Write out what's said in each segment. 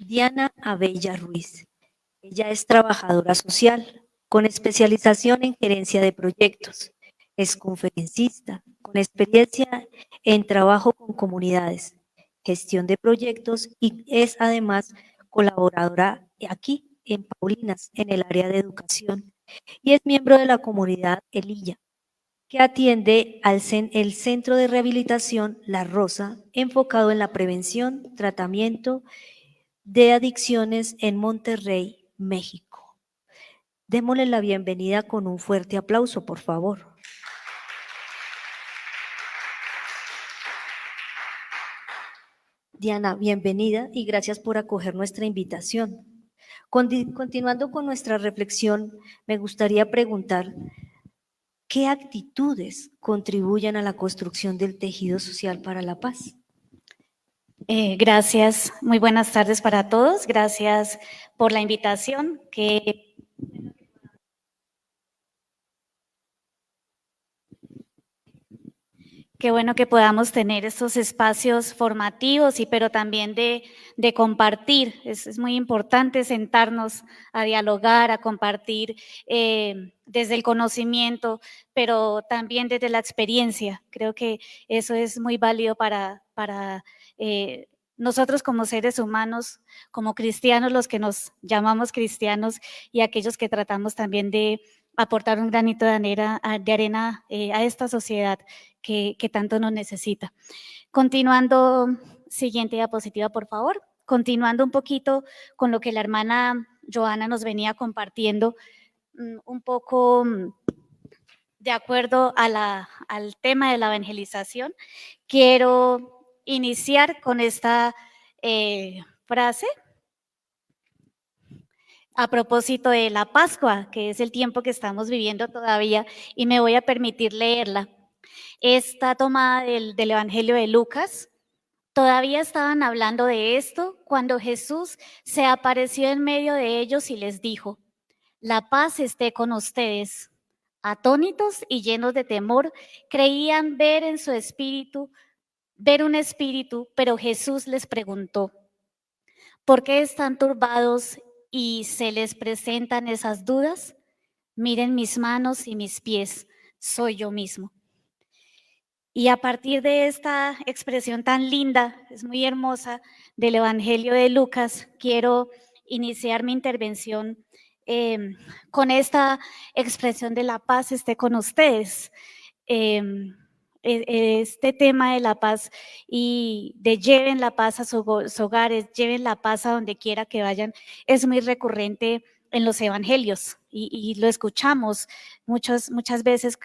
Diana Abella Ruiz. Ella es trabajadora social con especialización en gerencia de proyectos. Es conferencista con experiencia en trabajo con comunidades, gestión de proyectos y es además colaboradora aquí en Paulinas en el área de educación y es miembro de la comunidad Elilla, que atiende el Centro de Rehabilitación La Rosa, enfocado en la prevención, tratamiento de adicciones en Monterrey, México. Démosle la bienvenida con un fuerte aplauso, por favor. Diana, bienvenida y gracias por acoger nuestra invitación. Continuando con nuestra reflexión, me gustaría preguntar, ¿qué actitudes contribuyen a la construcción del tejido social para la paz? Gracias, muy buenas tardes para todos. Gracias por la invitación. Qué bueno que podamos tener estos espacios formativos, pero también de compartir. Es muy importante sentarnos a dialogar, a compartir desde el conocimiento, pero también desde la experiencia. Creo que eso es muy válido para nosotros como seres humanos, como cristianos, los que nos llamamos cristianos y aquellos que tratamos también de aportar un granito de arena a esta sociedad que tanto nos necesita. Continuando, siguiente diapositiva, por favor. Continuando un poquito con lo que la hermana Joana nos venía compartiendo, un poco de acuerdo al tema de la evangelización, quiero iniciar con esta frase a propósito de la Pascua, que es el tiempo que estamos viviendo todavía, y me voy a permitir leerla. Está tomada del Evangelio de Lucas. Todavía estaban hablando de esto cuando Jesús se apareció en medio de ellos y les dijo: la paz esté con ustedes. Atónitos y llenos de temor, creían ver un espíritu, pero Jesús les preguntó: ¿por qué están turbados y se les presentan esas dudas? Miren mis manos y mis pies, soy yo mismo. Y a partir de esta expresión tan linda, es muy hermosa, del Evangelio de Lucas, quiero iniciar mi intervención con esta expresión de la paz esté con ustedes. Este tema de la paz y de lleven la paz a sus hogares, lleven la paz a donde quiera que vayan, es muy recurrente en los evangelios y lo escuchamos muchas veces,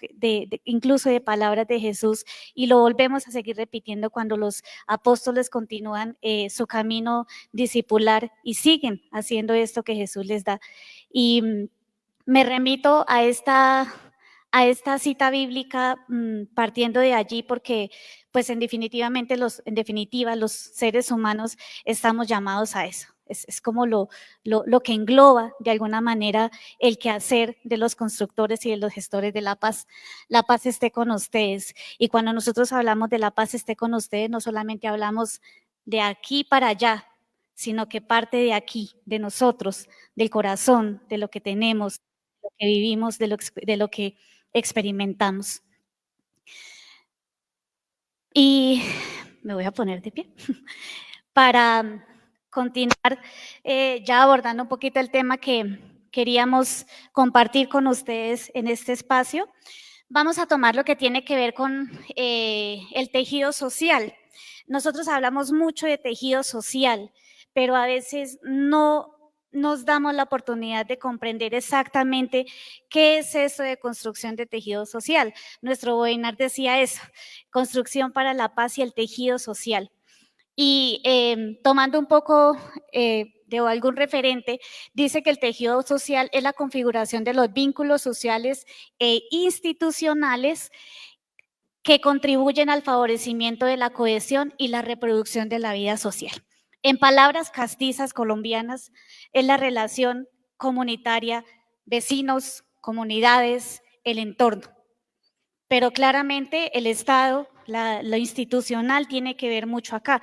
incluso de palabras de Jesús, y lo volvemos a seguir repitiendo cuando los apóstoles continúan su camino discipular y siguen haciendo esto que Jesús les da. Y me remito a esta cita bíblica partiendo de allí porque pues en definitiva los seres humanos estamos llamados a eso. Es como lo que engloba de alguna manera el quehacer de los constructores y de los gestores de la paz. La paz esté con ustedes. Y cuando nosotros hablamos de la paz esté con ustedes, no solamente hablamos de aquí para allá, sino que parte de aquí, de nosotros, del corazón, de lo que tenemos, de lo que vivimos, de lo que experimentamos. Y me voy a poner de pie para continuar ya abordando un poquito el tema que queríamos compartir con ustedes en este espacio. Vamos a tomar lo que tiene que ver con el tejido social. Nosotros hablamos mucho de tejido social, pero a veces no nos damos la oportunidad de comprender exactamente qué es eso de construcción de tejido social. Nuestro webinar decía eso, construcción para la paz y el tejido social. Y tomando un poco de algún referente, dice que el tejido social es la configuración de los vínculos sociales e institucionales que contribuyen al favorecimiento de la cohesión y la reproducción de la vida social. En palabras castizas colombianas, es la relación comunitaria, vecinos, comunidades, el entorno. Pero claramente el Estado, lo institucional tiene que ver mucho acá.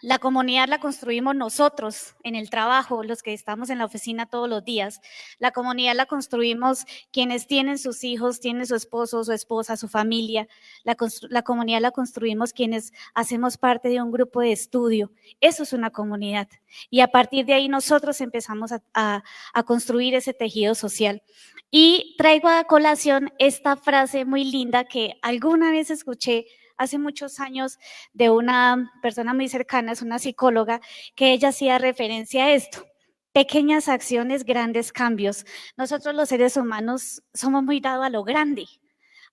La comunidad la construimos nosotros en el trabajo, los que estamos en la oficina todos los días. La comunidad la construimos quienes tienen sus hijos, tienen su esposo, su esposa, su familia. La comunidad la construimos quienes hacemos parte de un grupo de estudio. Eso es una comunidad. Y a partir de ahí nosotros empezamos a construir ese tejido social. Y traigo a colación esta frase muy linda que alguna vez escuché hace muchos años de una persona muy cercana, es una psicóloga, que ella hacía referencia a esto. Pequeñas acciones, grandes cambios. Nosotros los seres humanos somos muy dados a lo grande,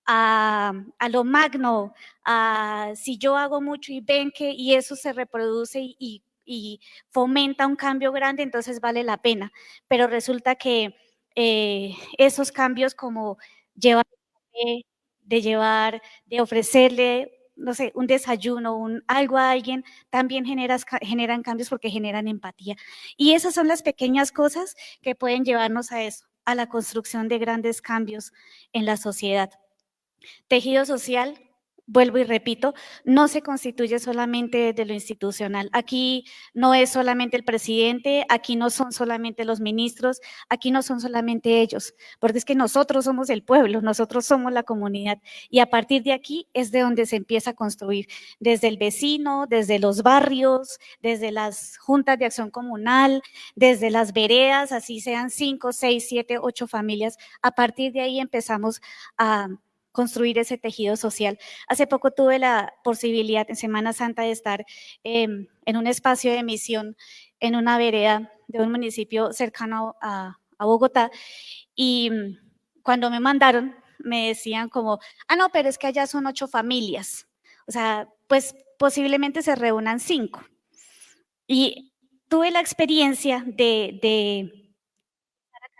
a lo magno, a si yo hago mucho y ven que y eso se reproduce y fomenta un cambio grande, entonces vale la pena. Pero resulta que esos cambios como llevar, de llevar, de ofrecerle, no sé, un desayuno, algo a alguien, también generan cambios porque generan empatía. Y esas son las pequeñas cosas que pueden llevarnos a eso, a la construcción de grandes cambios en la sociedad. Tejido social, vuelvo y repito, no se constituye solamente de lo institucional. Aquí no es solamente el presidente, aquí no son solamente los ministros, aquí no son solamente ellos, porque es que nosotros somos el pueblo, nosotros somos la comunidad y a partir de aquí es de donde se empieza a construir, desde el vecino, desde los barrios, desde las juntas de acción comunal, desde las veredas, así sean 5, 6, 7, 8 familias, a partir de ahí empezamos a construir ese tejido social. Hace poco tuve la posibilidad en Semana Santa de estar en un espacio de misión en una vereda de un municipio cercano a Bogotá y cuando me mandaron me decían como, no, pero es que allá son 8 familias, o sea, pues posiblemente se reúnan 5. Y tuve la experiencia de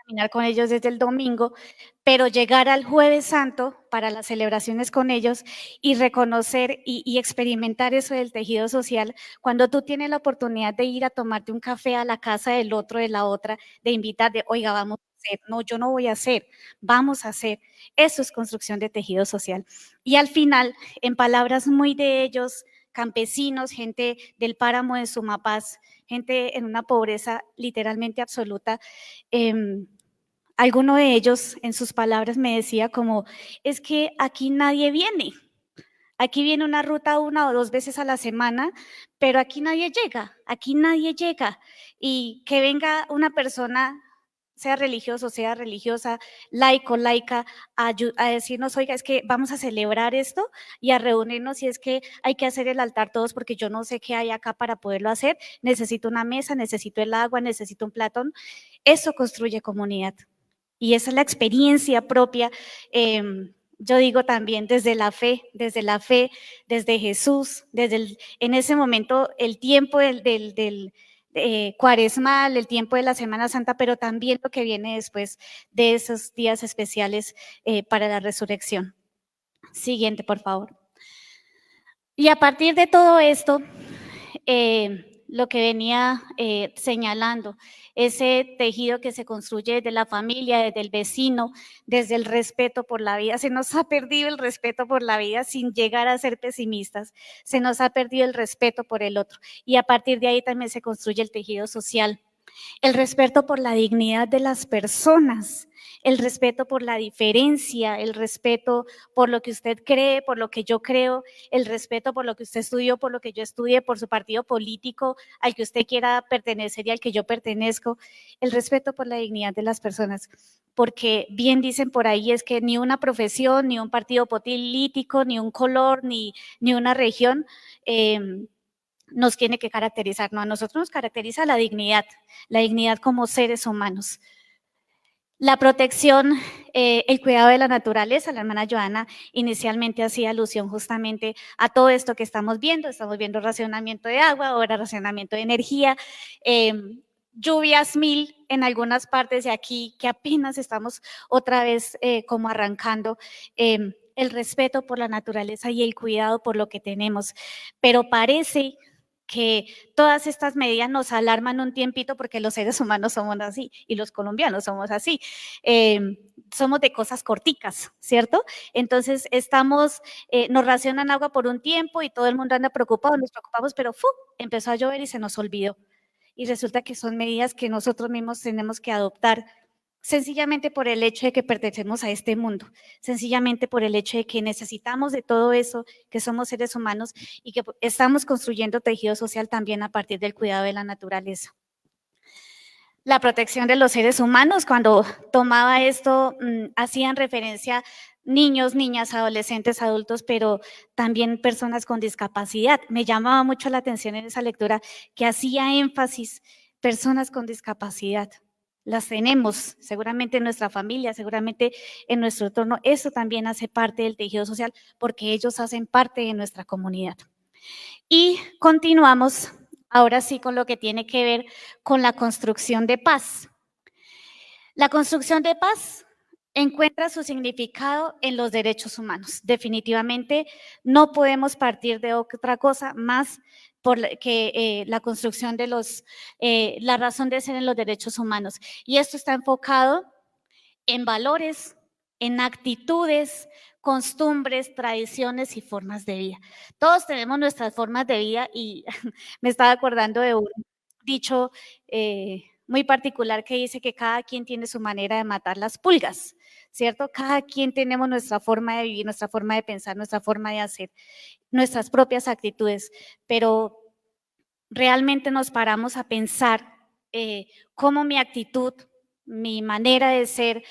caminar con ellos desde el domingo, pero llegar al Jueves Santo para las celebraciones con ellos y reconocer y experimentar eso del tejido social, cuando tú tienes la oportunidad de ir a tomarte un café a la casa del otro, de la otra, de invitar, de, oiga, vamos a hacer, no, yo no voy a hacer, vamos a hacer, eso es construcción de tejido social. Y al final, en palabras muy de ellos, campesinos, gente del páramo de Sumapaz, gente en una pobreza literalmente absoluta, alguno de ellos en sus palabras me decía como, es que aquí nadie viene, aquí viene una ruta 1 o 2 veces a la semana, pero aquí nadie llega. Y que venga una persona, sea religioso, sea religiosa, laico, laica, a decirnos, oiga, es que vamos a celebrar esto y a reunirnos y es que hay que hacer el altar todos porque yo no sé qué hay acá para poderlo hacer, necesito una mesa, necesito el agua, necesito un platón. Eso construye comunidad. Y esa es la experiencia propia, yo digo también desde Jesús, en ese momento el tiempo del cuaresmal, el tiempo de la Semana Santa, pero también lo que viene después de esos días especiales para la resurrección. Siguiente, por favor. Y a partir de todo esto, lo que venía señalando, ese tejido que se construye desde la familia, desde el vecino, desde el respeto por la vida. Se nos ha perdido el respeto por la vida sin llegar a ser pesimistas, se nos ha perdido el respeto por el otro y a partir de ahí también se construye el tejido social. El respeto por la dignidad de las personas, el respeto por la diferencia, el respeto por lo que usted cree, por lo que yo creo, el respeto por lo que usted estudió, por lo que yo estudié, por su partido político al que usted quiera pertenecer y al que yo pertenezco, el respeto por la dignidad de las personas. Porque bien dicen por ahí es que ni una profesión, ni un partido político, ni un color, ni una región nos tiene que caracterizar, no, a nosotros nos caracteriza la dignidad como seres humanos. La protección, el cuidado de la naturaleza, la hermana Joana inicialmente hacía alusión justamente a todo esto que estamos viendo racionamiento de agua, ahora racionamiento de energía, lluvias 1000 en algunas partes de aquí que apenas estamos otra vez como arrancando, el respeto por la naturaleza y el cuidado por lo que tenemos, pero parece que todas estas medidas nos alarman un tiempito porque los seres humanos somos así y los colombianos somos así. Somos de cosas corticas, ¿cierto? Entonces nos racionan agua por un tiempo y todo el mundo anda preocupado, nos preocupamos, pero empezó a llover y se nos olvidó. Y resulta que son medidas que nosotros mismos tenemos que adoptar sencillamente por el hecho de que pertenecemos a este mundo, sencillamente por el hecho de que necesitamos de todo eso, que somos seres humanos y que estamos construyendo tejido social también a partir del cuidado de la naturaleza. La protección de los seres humanos, cuando tomaba esto, hacían referencia niños, niñas, adolescentes, adultos, pero también personas con discapacidad. Me llamaba mucho la atención en esa lectura que hacía énfasis, personas con discapacidad. Las tenemos seguramente en nuestra familia, seguramente en nuestro entorno. Eso también hace parte del tejido social porque ellos hacen parte de nuestra comunidad. Y continuamos ahora sí con lo que tiene que ver con la construcción de paz. La construcción de paz encuentra su significado en los derechos humanos. Definitivamente no podemos partir de otra cosa más que la construcción de la razón de ser en los derechos humanos. Y esto está enfocado en valores, en actitudes, costumbres, tradiciones y formas de vida. Todos tenemos nuestras formas de vida y me estaba acordando de un dicho muy particular que dice que cada quien tiene su manera de matar las pulgas, ¿cierto? Cada quien tenemos nuestra forma de vivir, nuestra forma de pensar, nuestra forma de hacer, nuestras propias actitudes, pero realmente nos paramos a pensar cómo mi actitud, mi manera de ser,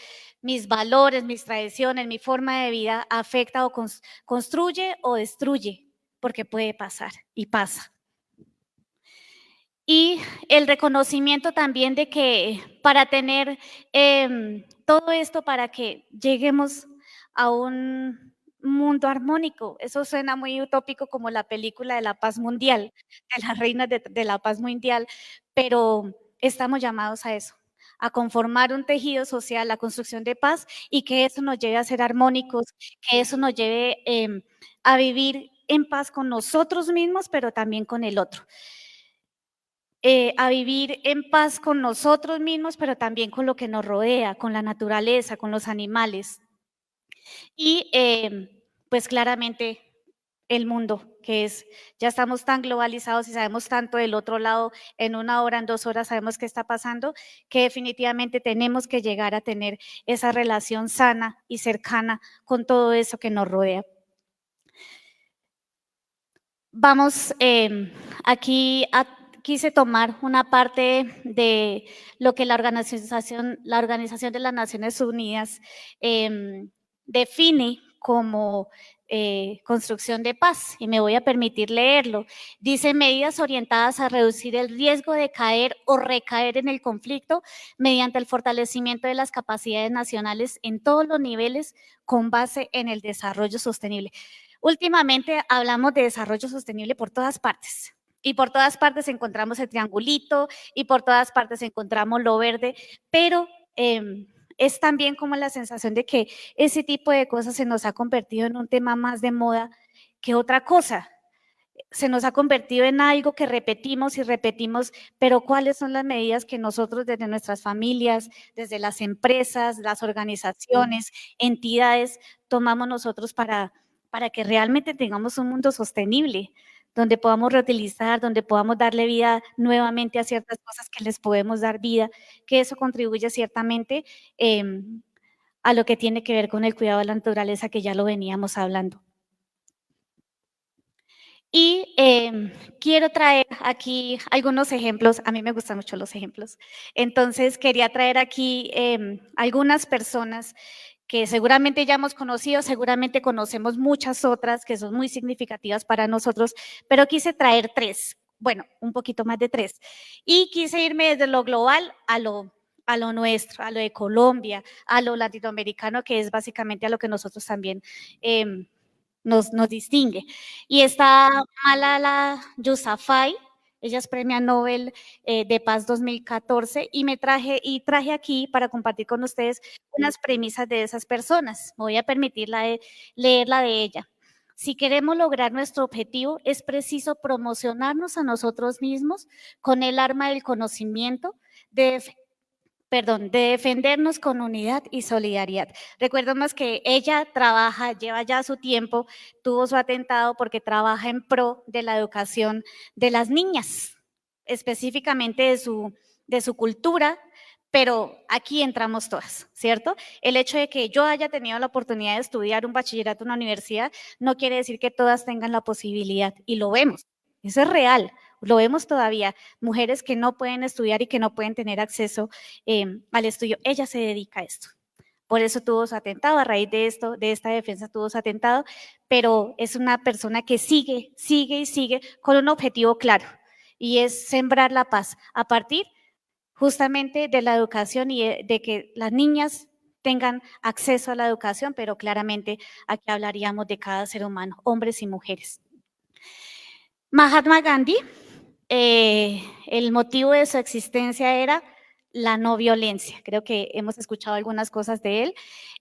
mis valores, mis tradiciones, mi forma de vida afecta o construye o destruye, porque puede pasar y pasa. Y el reconocimiento también de que para tener todo esto, para que lleguemos a un mundo armónico, eso suena muy utópico como la película de la paz mundial, de las reinas de la paz mundial, pero estamos llamados a eso, a conformar un tejido social, la construcción de paz y que eso nos lleve a ser armónicos, que eso nos lleve a vivir en paz con nosotros mismos, pero también con el otro. A vivir en paz con nosotros mismos, pero también con lo que nos rodea, con la naturaleza, con los animales. Y pues claramente el mundo, ya estamos tan globalizados y sabemos tanto del otro lado, en 1 hora, en 2 horas sabemos qué está pasando, que definitivamente tenemos que llegar a tener esa relación sana y cercana con todo eso que nos rodea. Vamos aquí quise tomar una parte de lo que la Organización de las Naciones Unidas define como construcción de paz, y me voy a permitir leerlo. Dice: medidas orientadas a reducir el riesgo de caer o recaer en el conflicto mediante el fortalecimiento de las capacidades nacionales en todos los niveles con base en el desarrollo sostenible. Últimamente hablamos de desarrollo sostenible por todas partes. Y por todas partes encontramos el triangulito y por todas partes encontramos lo verde, pero es también como la sensación de que ese tipo de cosas se nos ha convertido en un tema más de moda que otra cosa. Se nos ha convertido en algo que repetimos y repetimos, pero ¿cuáles son las medidas que nosotros desde nuestras familias, desde las empresas, las organizaciones, entidades, tomamos nosotros para que realmente tengamos un mundo sostenible, donde podamos reutilizar, donde podamos darle vida nuevamente a ciertas cosas que les podemos dar vida, que eso contribuye ciertamente a lo que tiene que ver con el cuidado de la naturaleza, que ya lo veníamos hablando. Y quiero traer aquí algunos ejemplos. A mí me gustan mucho los ejemplos. Entonces, quería traer aquí algunas personas que seguramente ya hemos conocido, seguramente conocemos muchas otras que son muy significativas para nosotros, pero quise traer 3, bueno, un poquito más de 3. Y quise irme desde lo global a lo nuestro, a lo de Colombia, a lo latinoamericano, que es básicamente a lo que nosotros también nos distingue. Y está Malala Yousafzai, ella es Premio Nobel de Paz 2014, y traje aquí para compartir con ustedes unas premisas de esas personas. Me voy a permitir leer la de ella. Si queremos lograr nuestro objetivo, es preciso promocionarnos a nosotros mismos con el arma del conocimiento, de defendernos con unidad y solidaridad. Recordemos que ella trabaja, lleva ya su tiempo, tuvo su atentado porque trabaja en pro de la educación de las niñas, específicamente de su cultura, pero aquí entramos todas, ¿cierto? El hecho de que yo haya tenido la oportunidad de estudiar un bachillerato en una universidad no quiere decir que todas tengan la posibilidad, y lo vemos, eso es real, lo vemos todavía, mujeres que no pueden estudiar y que no pueden tener acceso al estudio. Ella se dedica a esto. Por eso tuvo su atentado, a raíz de esto, de esta defensa tuvo su atentado, pero es una persona que sigue y sigue con un objetivo claro, y es sembrar la paz a partir justamente de la educación y de que las niñas tengan acceso a la educación, pero claramente aquí hablaríamos de cada ser humano, hombres y mujeres. Mahatma Gandhi, el motivo de su existencia era la no violencia. Creo que hemos escuchado algunas cosas de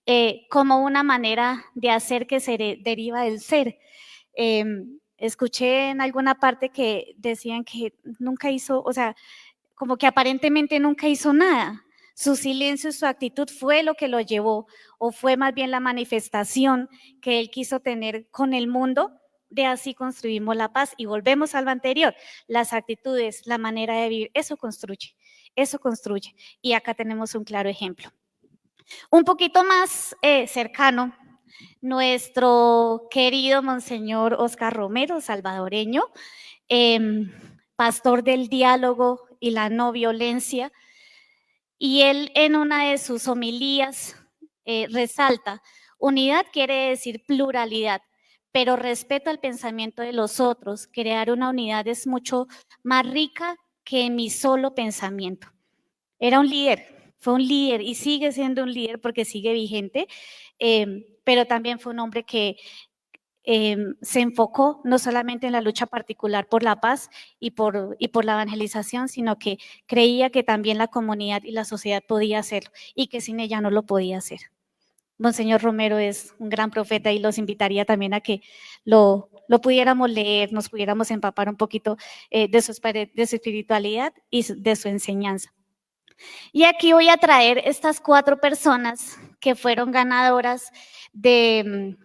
él, como una manera de hacer que se deriva del ser. Escuché en alguna parte que decían que nunca hizo, o sea, como que aparentemente nunca hizo nada. Su silencio, su actitud fue lo que lo llevó, o fue más bien la manifestación que él quiso tener con el mundo. De así construimos la paz y volvemos a lo anterior. Las actitudes, la manera de vivir, eso construye, eso construye. Y acá tenemos un claro ejemplo. Un poquito más cercano, nuestro querido Monseñor Oscar Romero, salvadoreño, pastor del diálogo y la no violencia, y él en una de sus homilías resalta, unidad quiere decir pluralidad, pero respeto al pensamiento de los otros. Crear una unidad es mucho más rica que mi solo pensamiento. Era un líder, fue un líder y sigue siendo un líder porque sigue vigente, pero también fue un hombre que se enfocó no solamente en la lucha particular por la paz y por la evangelización, sino que creía que también la comunidad y la sociedad podía hacerlo y que sin ella no lo podía hacer. Monseñor Romero es un gran profeta y los invitaría también a que lo pudiéramos leer, nos pudiéramos empapar un poquito de su espiritualidad y de su enseñanza. Y aquí voy a traer estas 4 personas que fueron ganadoras de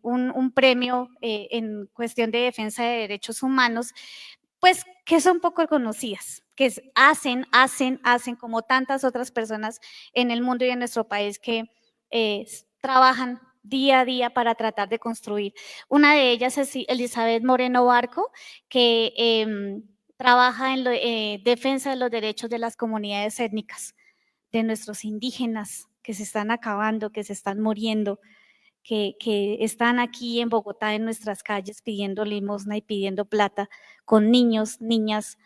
un premio en cuestión de defensa de derechos humanos, pues que son poco conocidas, que hacen como tantas otras personas en el mundo y en nuestro país que trabajan día a día para tratar de construir. Una de ellas es Elizabeth Moreno Barco, que trabaja en defensa de los derechos de las comunidades étnicas, de nuestros indígenas que se están acabando, que se están muriendo, que están aquí en Bogotá en nuestras calles pidiendo limosna y pidiendo plata, con niños, niñas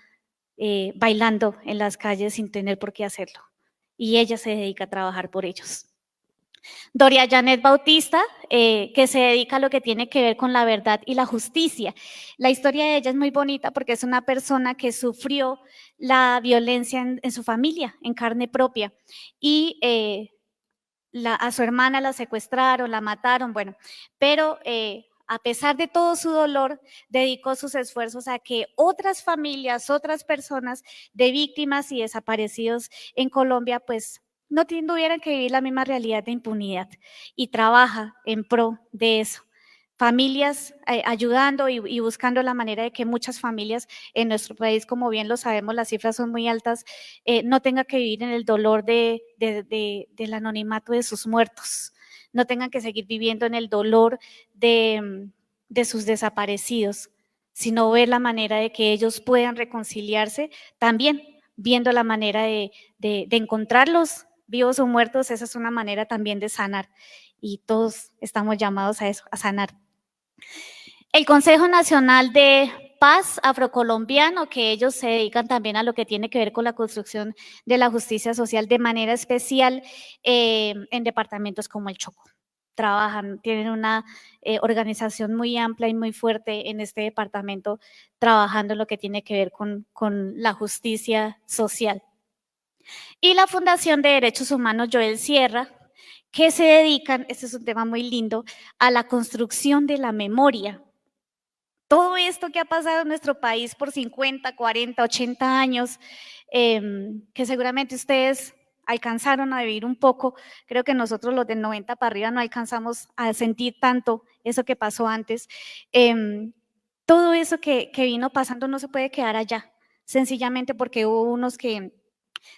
bailando en las calles sin tener por qué hacerlo. Y ella se dedica a trabajar por ellos. Doria Janet Bautista, que se dedica a lo que tiene que ver con la verdad y la justicia. La historia de ella es muy bonita porque es una persona que sufrió la violencia en su familia, en carne propia, y a su hermana la secuestraron, la mataron, bueno, pero a pesar de todo su dolor, dedicó sus esfuerzos a que otras familias, otras personas de víctimas y desaparecidos en Colombia, pues no tuvieran que vivir la misma realidad de impunidad, y trabaja en pro de eso. Familias ayudando y buscando la manera de que muchas familias en nuestro país, como bien lo sabemos, las cifras son muy altas, no tengan que vivir en el dolor del anonimato de sus muertos, no tengan que seguir viviendo en el dolor de sus desaparecidos, sino ver la manera de que ellos puedan reconciliarse, también viendo la manera de encontrarlos vivos o muertos. Esa es una manera también de sanar, y todos estamos llamados a eso, a sanar. El Consejo Nacional de Paz Afrocolombiano, que ellos se dedican también a lo que tiene que ver con la construcción de la justicia social de manera especial en departamentos como el Chocó. Trabajan, tienen una organización muy amplia y muy fuerte en este departamento, trabajando en lo que tiene que ver con la justicia social. Y la Fundación de Derechos Humanos Joel Sierra, que se dedican, este es un tema muy lindo, a la construcción de la memoria. Todo esto que ha pasado en nuestro país por 50, 40, 80 años, que seguramente ustedes alcanzaron a vivir un poco, creo que nosotros los del 90 para arriba no alcanzamos a sentir tanto eso que pasó antes. Todo eso que vino pasando no se puede quedar allá, sencillamente porque hubo unos que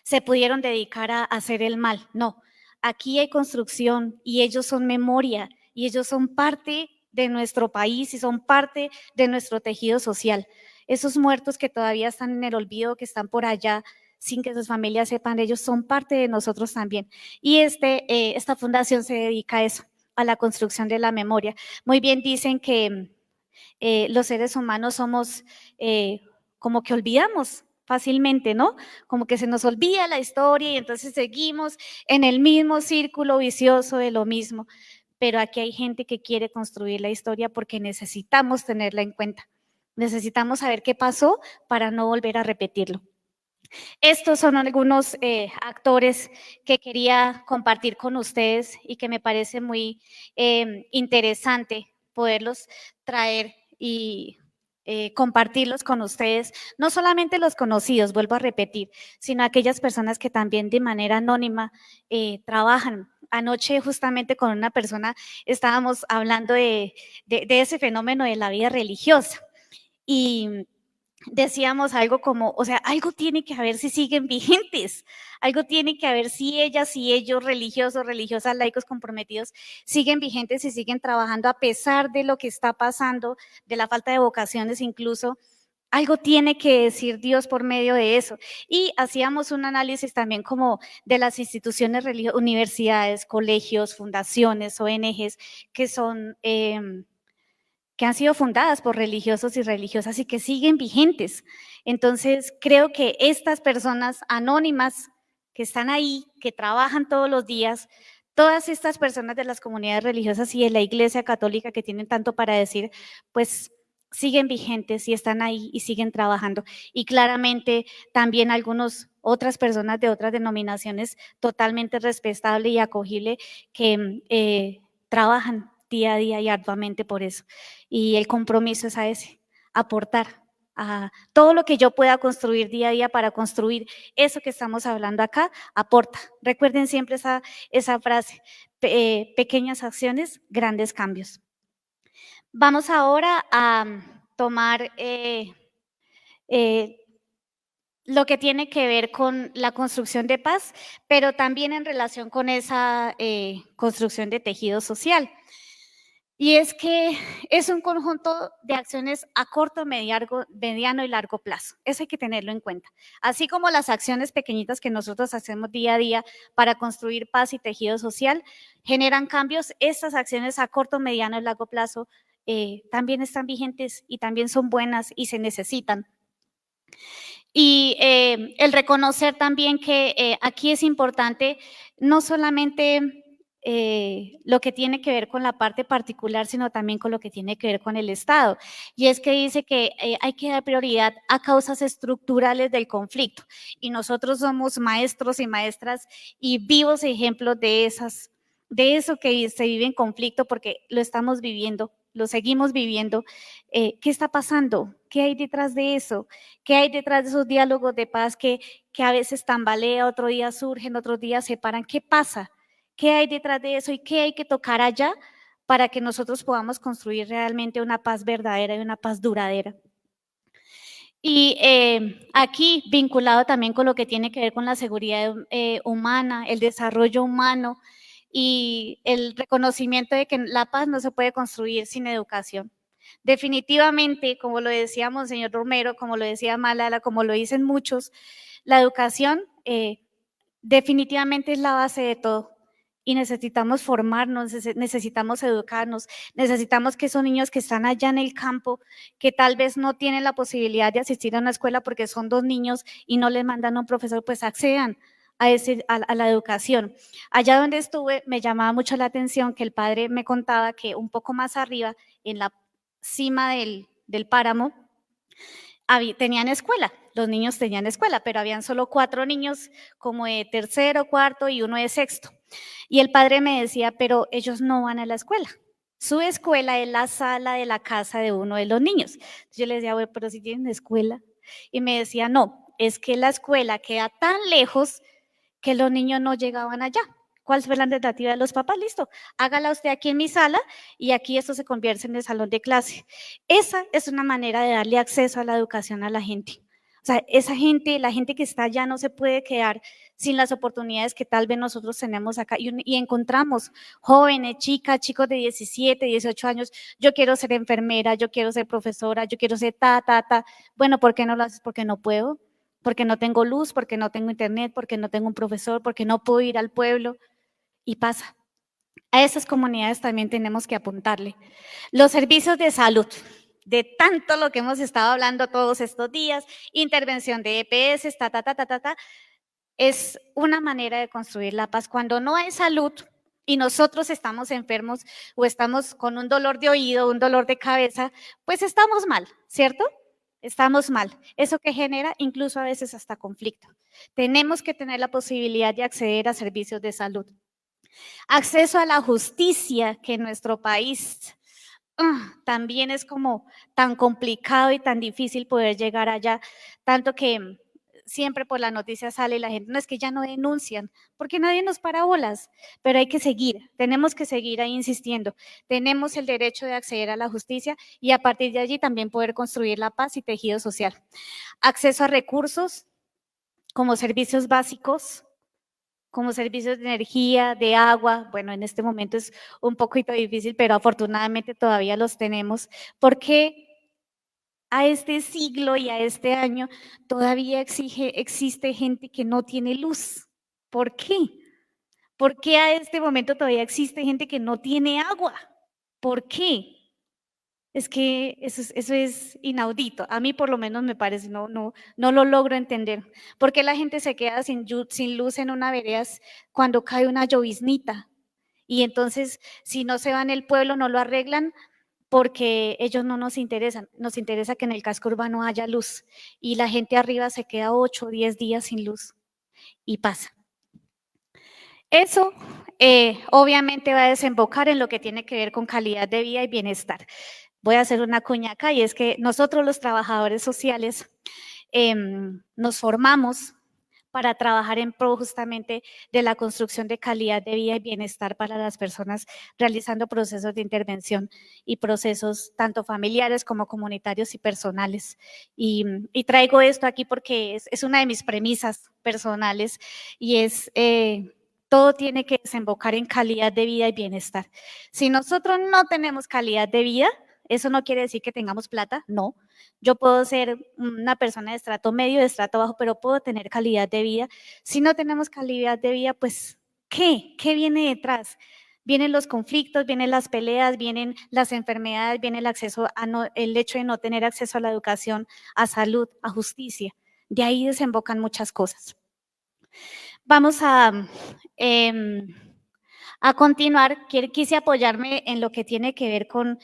se pudieron dedicar a hacer el mal. No, aquí hay construcción y ellos son memoria y ellos son parte de nuestro país y son parte de nuestro tejido social. Esos muertos que todavía están en el olvido, que están por allá sin que sus familias sepan, ellos son parte de nosotros también. Y esta fundación se dedica a eso, a la construcción de la memoria. Muy bien dicen que los seres humanos somos como que olvidamos fácilmente, ¿no? Como que se nos olvida la historia y entonces seguimos en el mismo círculo vicioso de lo mismo. Pero aquí hay gente que quiere construir la historia porque necesitamos tenerla en cuenta. Necesitamos saber qué pasó para no volver a repetirlo. Estos son algunos actores que quería compartir con ustedes y que me parece muy interesante poderlos traer y compartirlos con ustedes, no solamente los conocidos, vuelvo a repetir, sino aquellas personas que también de manera anónima trabajan. Anoche justamente con una persona estábamos hablando de ese fenómeno de la vida religiosa y decíamos algo como, o sea, algo tiene que haber si siguen vigentes, algo tiene que haber si ellas y ellos, religiosos, religiosas, laicos comprometidos, siguen vigentes y siguen trabajando a pesar de lo que está pasando, de la falta de vocaciones incluso. Algo tiene que decir Dios por medio de eso. Y hacíamos un análisis también como de las instituciones religiosas, universidades, colegios, fundaciones, ONGs, que son que han sido fundadas por religiosos y religiosas y que siguen vigentes. Entonces, creo que estas personas anónimas que están ahí, que trabajan todos los días, todas estas personas de las comunidades religiosas y de la Iglesia Católica que tienen tanto para decir, pues siguen vigentes y están ahí y siguen trabajando. Y claramente también algunos otras personas de otras denominaciones totalmente respetable y acogible que trabajan día a día y arduamente por eso. Y el compromiso es a ese, aportar a todo lo que yo pueda construir día a día para construir eso que estamos hablando acá, aporta. Recuerden siempre esa frase, pequeñas acciones, grandes cambios. Vamos ahora a tomar lo que tiene que ver con la construcción de paz, pero también en relación con esa construcción de tejido social. Y es que es un conjunto de acciones a corto, mediano y largo plazo. Eso hay que tenerlo en cuenta. Así como las acciones pequeñitas que nosotros hacemos día a día para construir paz y tejido social generan cambios, estas acciones a corto, mediano y largo plazo también están vigentes y también son buenas y se necesitan. Y el reconocer también que aquí es importante no solamente lo que tiene que ver con la parte particular, sino también con lo que tiene que ver con el Estado. Y es que dice que hay que dar prioridad a causas estructurales del conflicto. Y nosotros somos maestros y maestras y vivos ejemplos de eso que se vive en conflicto porque lo estamos viviendo, lo seguimos viviendo. ¿Qué está pasando? ¿Qué hay detrás de eso? ¿Qué hay detrás de esos diálogos de paz que a veces tambalea, otro día surgen, otros días se paran? ¿Qué pasa? ¿Qué hay detrás de eso y qué hay que tocar allá para que nosotros podamos construir realmente una paz verdadera y una paz duradera? Y aquí, vinculado también con lo que tiene que ver con la seguridad humana, el desarrollo humano y el reconocimiento de que la paz no se puede construir sin educación. Definitivamente, como lo decía Monseñor Romero, como lo decía Malala, como lo dicen muchos, la educación definitivamente es la base de todo. Y necesitamos formarnos, necesitamos educarnos, necesitamos que esos niños que están allá en el campo, que tal vez no tienen la posibilidad de asistir a una escuela porque son 2 niños y no les mandan a un profesor, pues accedan a la educación. Allá donde estuve me llamaba mucho la atención que el padre me contaba que un poco más arriba, en la cima del páramo, tenían escuela, los niños tenían escuela, pero habían solo 4 niños como de tercero, cuarto y uno de sexto. Y el padre me decía, pero ellos no van a la escuela. Su escuela es la sala de la casa de uno de los niños. Entonces yo le decía, bueno, pero si tienen escuela. Y me decía, no, es que la escuela queda tan lejos que los niños no llegaban allá. ¿Cuál fue la alternativa de los papás? Listo, hágala usted aquí en mi sala y aquí esto se convierte en el salón de clase. Esa es una manera de darle acceso a la educación a la gente. O sea, esa gente, la gente que está allá no se puede quedar sin las oportunidades que tal vez nosotros tenemos acá y encontramos jóvenes, chicas, chicos de 17, 18 años, yo quiero ser enfermera, yo quiero ser profesora, yo quiero ser ta. Bueno, ¿por qué no lo haces? Porque no puedo, porque no tengo luz, porque no tengo internet, porque no tengo un profesor, porque no puedo ir al pueblo y pasa. A esas comunidades también tenemos que apuntarle. Los servicios de salud, de tanto lo que hemos estado hablando todos estos días, intervención de EPS, es una manera de construir la paz. Cuando no hay salud y nosotros estamos enfermos o estamos con un dolor de oído, un dolor de cabeza, pues estamos mal, ¿cierto? Estamos mal. Eso que genera incluso a veces hasta conflicto. Tenemos que tener la posibilidad de acceder a servicios de salud. Acceso a la justicia, que en nuestro país también es como tan complicado y tan difícil poder llegar allá, tanto que siempre por la noticia sale y la gente, no es que ya no denuncian, porque nadie nos para bolas, pero hay que seguir, tenemos que seguir ahí insistiendo, tenemos el derecho de acceder a la justicia y a partir de allí también poder construir la paz y tejido social. Acceso a recursos como servicios básicos, como servicios de energía, de agua. Bueno, en este momento es un poquito difícil, pero afortunadamente todavía los tenemos, porque a este siglo y a este año todavía existe gente que no tiene luz. ¿Por qué? ¿Por qué a este momento todavía existe gente que no tiene agua? ¿Por qué? Es que eso es inaudito. A mí por lo menos me parece, no lo logro entender. ¿Por qué la gente se queda sin luz en una vereda cuando cae una lloviznita? Y entonces, si no se va en el pueblo, no lo arreglan porque ellos no nos interesan. Nos interesa que en el casco urbano haya luz. Y la gente arriba se queda 8 o 10 días sin luz. Y pasa. Eso obviamente va a desembocar en lo que tiene que ver con calidad de vida y bienestar. Voy a hacer una cuña acá y es que nosotros los trabajadores sociales nos formamos para trabajar en pro justamente de la construcción de calidad de vida y bienestar para las personas, realizando procesos de intervención y procesos tanto familiares como comunitarios y personales. Y traigo esto aquí porque es una de mis premisas personales y es todo tiene que desembocar en calidad de vida y bienestar. Si nosotros no tenemos calidad de vida, eso no quiere decir que tengamos plata, no. Yo puedo ser una persona de estrato medio, de estrato bajo, pero puedo tener calidad de vida. Si no tenemos calidad de vida, pues, ¿qué? ¿Qué viene detrás? Vienen los conflictos, vienen las peleas, vienen las enfermedades, viene el acceso a el hecho de no tener acceso a la educación, a salud, a justicia. De ahí desembocan muchas cosas. Vamos a continuar, quise apoyarme en lo que tiene que ver con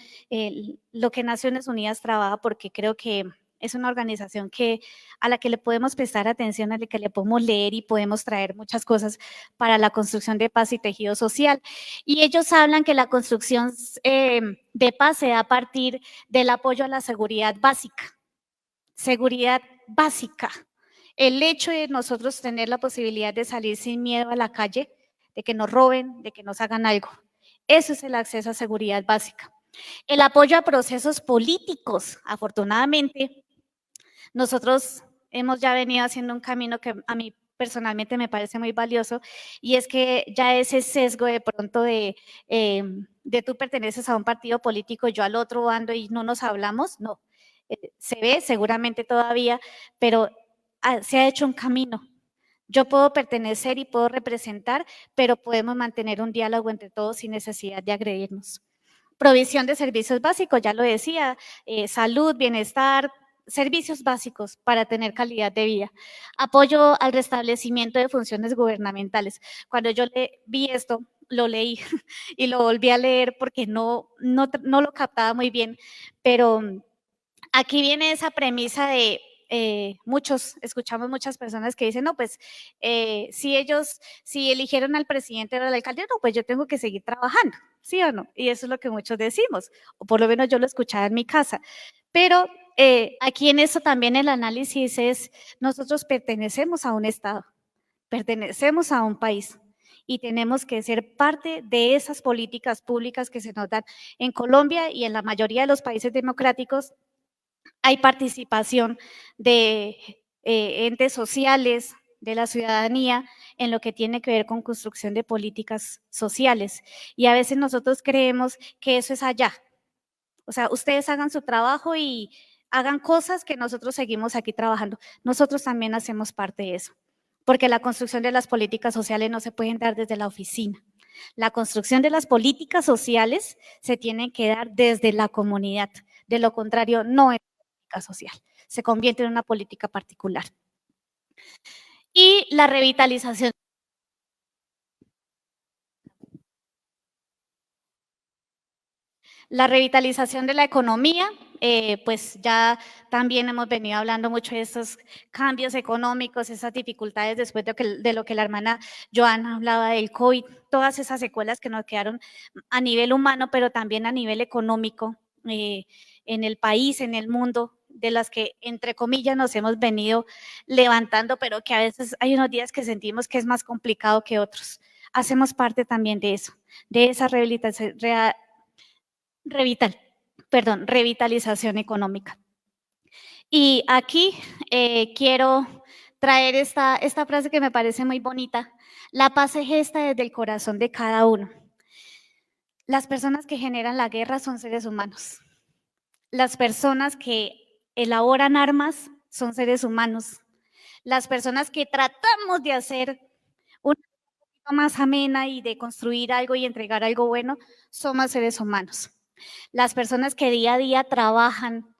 lo que Naciones Unidas trabaja, porque creo que es una organización a la que le podemos prestar atención, a la que le podemos leer y podemos traer muchas cosas para la construcción de paz y tejido social. Y ellos hablan que la construcción de paz se da a partir del apoyo a la seguridad básica. Seguridad básica. El hecho de nosotros tener la posibilidad de salir sin miedo a la calle, de que nos roben, de que nos hagan algo. Eso es el acceso a seguridad básica. El apoyo a procesos políticos. Afortunadamente, nosotros hemos ya venido haciendo un camino que a mí personalmente me parece muy valioso, y es que ya ese sesgo de pronto de tú perteneces a un partido político, yo al otro bando y no nos hablamos, no. Se ve seguramente todavía, pero se ha hecho un camino. Yo puedo pertenecer y puedo representar, pero podemos mantener un diálogo entre todos sin necesidad de agredirnos. Provisión de servicios básicos, ya lo decía, salud, bienestar, servicios básicos para tener calidad de vida. Apoyo al restablecimiento de funciones gubernamentales. Cuando yo vi esto, lo leí y lo volví a leer porque no lo captaba muy bien, pero aquí viene esa premisa de escuchamos muchas personas que dicen, no, pues si eligieron al presidente o al alcalde, no, pues yo tengo que seguir trabajando, ¿sí o no? Y eso es lo que muchos decimos, o por lo menos yo lo escuchaba en mi casa. Pero aquí en eso también el análisis es, nosotros pertenecemos a un Estado, pertenecemos a un país y tenemos que ser parte de esas políticas públicas que se nos dan en Colombia y en la mayoría de los países democráticos. Hay participación de entes sociales, de la ciudadanía, en lo que tiene que ver con construcción de políticas sociales. Y a veces nosotros creemos que eso es allá. O sea, ustedes hagan su trabajo y hagan cosas que nosotros seguimos aquí trabajando. Nosotros también hacemos parte de eso, porque la construcción de las políticas sociales no se pueden dar desde la oficina. La construcción de las políticas sociales se tiene que dar desde la comunidad. De lo contrario, no es política social. Se convierte en una política particular. Y la revitalización. La revitalización de la economía, pues ya también hemos venido hablando mucho de estos cambios económicos, esas dificultades después de lo que la hermana Joana hablaba del COVID, todas esas secuelas que nos quedaron a nivel humano, pero también a nivel económico en el país, en el mundo, de las que, entre comillas, nos hemos venido levantando, pero que a veces hay unos días que sentimos que es más complicado que otros. Hacemos parte también de eso, de esa revitalización económica. Y aquí quiero traer esta frase que me parece muy bonita. La paz se gesta desde el corazón de cada uno. Las personas que generan la guerra son seres humanos. Las personas que elaboran armas son seres humanos. Las personas que tratamos de hacer una vida más amena y de construir algo y entregar algo bueno, somos seres humanos. Las personas que día a día trabajan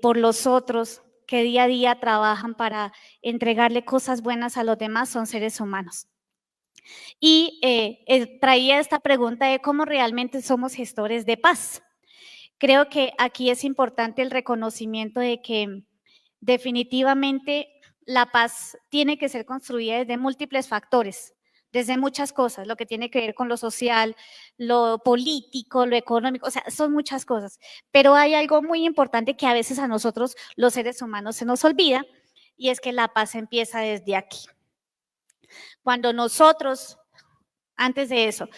por los otros, que día a día trabajan para entregarle cosas buenas a los demás, son seres humanos. Y traía esta pregunta de cómo realmente somos gestores de paz. Creo que aquí es importante el reconocimiento de que definitivamente la paz tiene que ser construida desde múltiples factores, desde muchas cosas, lo que tiene que ver con lo social, lo político, lo económico, o sea, son muchas cosas. Pero hay algo muy importante que a veces a nosotros, los seres humanos, se nos olvida, y es que la paz empieza desde aquí. Cuando nosotros, antes de eso,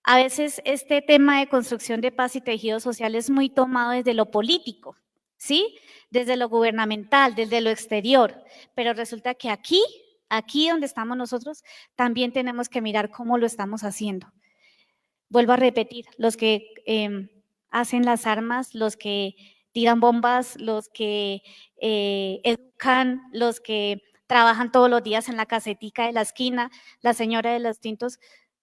a veces este tema de construcción de paz y tejido social es muy tomado desde lo político, ¿sí? Desde lo gubernamental, desde lo exterior, pero resulta que aquí donde estamos nosotros, también tenemos que mirar cómo lo estamos haciendo. Vuelvo a repetir, los que hacen las armas, los que tiran bombas, los que educan, los que trabajan todos los días en la casetica de la esquina, la señora de los tintos,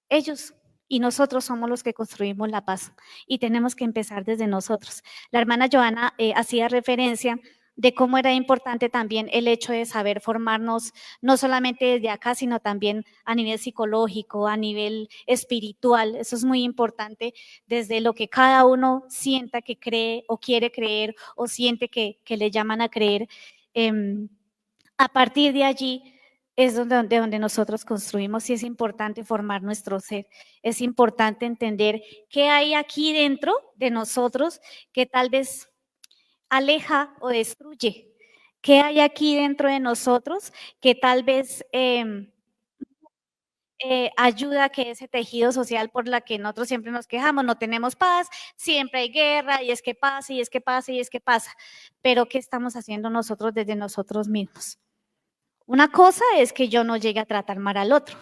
ellos y nosotros somos los que construimos la paz y tenemos que empezar desde nosotros. La hermana Joana hacía referencia de cómo era importante también el hecho de saber formarnos, no solamente desde acá, sino también a nivel psicológico, a nivel espiritual. Eso es muy importante desde lo que cada uno sienta que cree o quiere creer o siente que le llaman a creer. A partir de allí es donde nosotros construimos y es importante formar nuestro ser. Es importante entender qué hay aquí dentro de nosotros que tal vez aleja o destruye. ¿Qué hay aquí dentro de nosotros que tal vez ayuda a que ese tejido social por la que nosotros siempre nos quejamos, no tenemos paz, siempre hay guerra y es que pasa y es que pasa y es que pasa? Pero ¿qué estamos haciendo nosotros desde nosotros mismos? Una cosa es que yo no llegue a tratar mal al otro,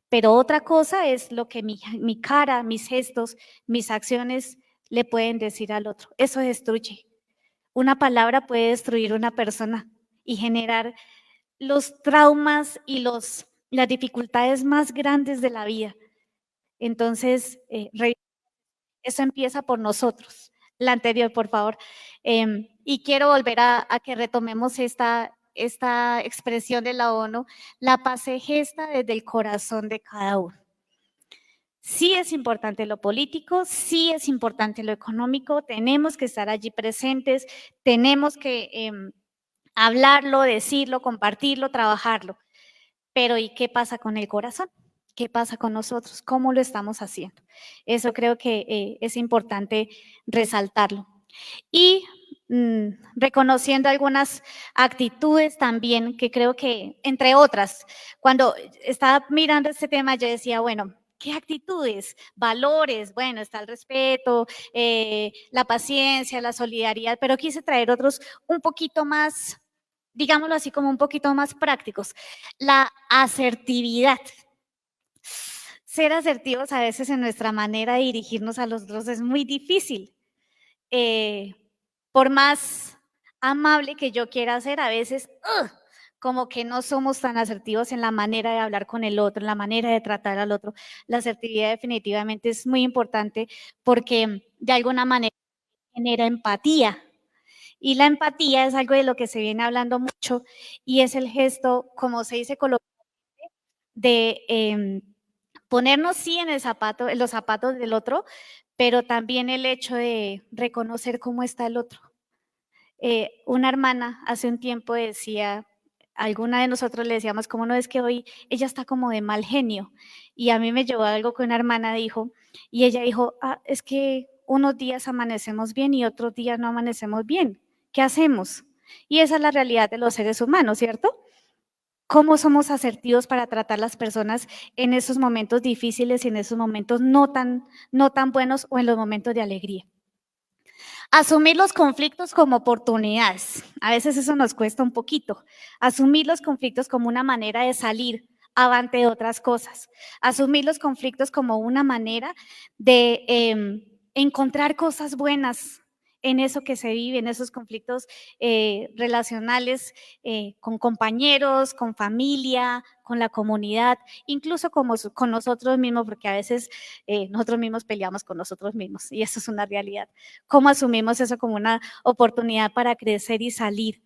pero otra cosa es lo que mi cara, mis gestos, mis acciones le pueden decir al otro. Eso destruye. Una palabra puede destruir una persona y generar los traumas y las dificultades más grandes de la vida. Entonces, eso empieza por nosotros. La anterior, por favor. Y quiero volver a que retomemos esta expresión de la ONU. La paz se gesta desde el corazón de cada uno. Sí es importante lo político, sí es importante lo económico, tenemos que estar allí presentes, tenemos que hablarlo, decirlo, compartirlo, trabajarlo. Pero ¿y qué pasa con el corazón? ¿Qué pasa con nosotros? ¿Cómo lo estamos haciendo? Eso creo que es importante resaltarlo. Y reconociendo algunas actitudes también que creo que, entre otras, cuando estaba mirando este tema, yo decía, bueno, ¿qué actitudes? Valores, bueno, está el respeto, la paciencia, la solidaridad, pero quise traer otros un poquito más, digámoslo así, como un poquito más prácticos. La asertividad. Ser asertivos a veces en nuestra manera de dirigirnos a los otros es muy difícil. Por más amable que yo quiera ser, a veces como que no somos tan asertivos en la manera de hablar con el otro, en la manera de tratar al otro. La asertividad definitivamente es muy importante porque de alguna manera genera empatía. Y la empatía es algo de lo que se viene hablando mucho y es el gesto, como se dice coloquialmente, de ponernos sí en en los zapatos del otro, pero también el hecho de reconocer cómo está el otro. Una hermana hace un tiempo decía, alguna de nosotros le decíamos, ¿cómo no es que hoy ella está como de mal genio? Y a mí me llevó algo que una hermana dijo, y ella dijo, es que unos días amanecemos bien y otros días no amanecemos bien. ¿Qué hacemos? Y esa es la realidad de los seres humanos, ¿cierto? ¿Cómo somos asertivos para tratar a las personas en esos momentos difíciles y en esos momentos no tan buenos o en los momentos de alegría? Asumir los conflictos como oportunidades. A veces eso nos cuesta un poquito. Asumir los conflictos como una manera de salir avante de otras cosas. Asumir los conflictos como una manera de encontrar cosas buenas en eso que se vive, en esos conflictos relacionales con compañeros, con familia, con la comunidad, incluso con nosotros mismos, porque a veces nosotros mismos peleamos con nosotros mismos y eso es una realidad. ¿Cómo asumimos eso como una oportunidad para crecer y salir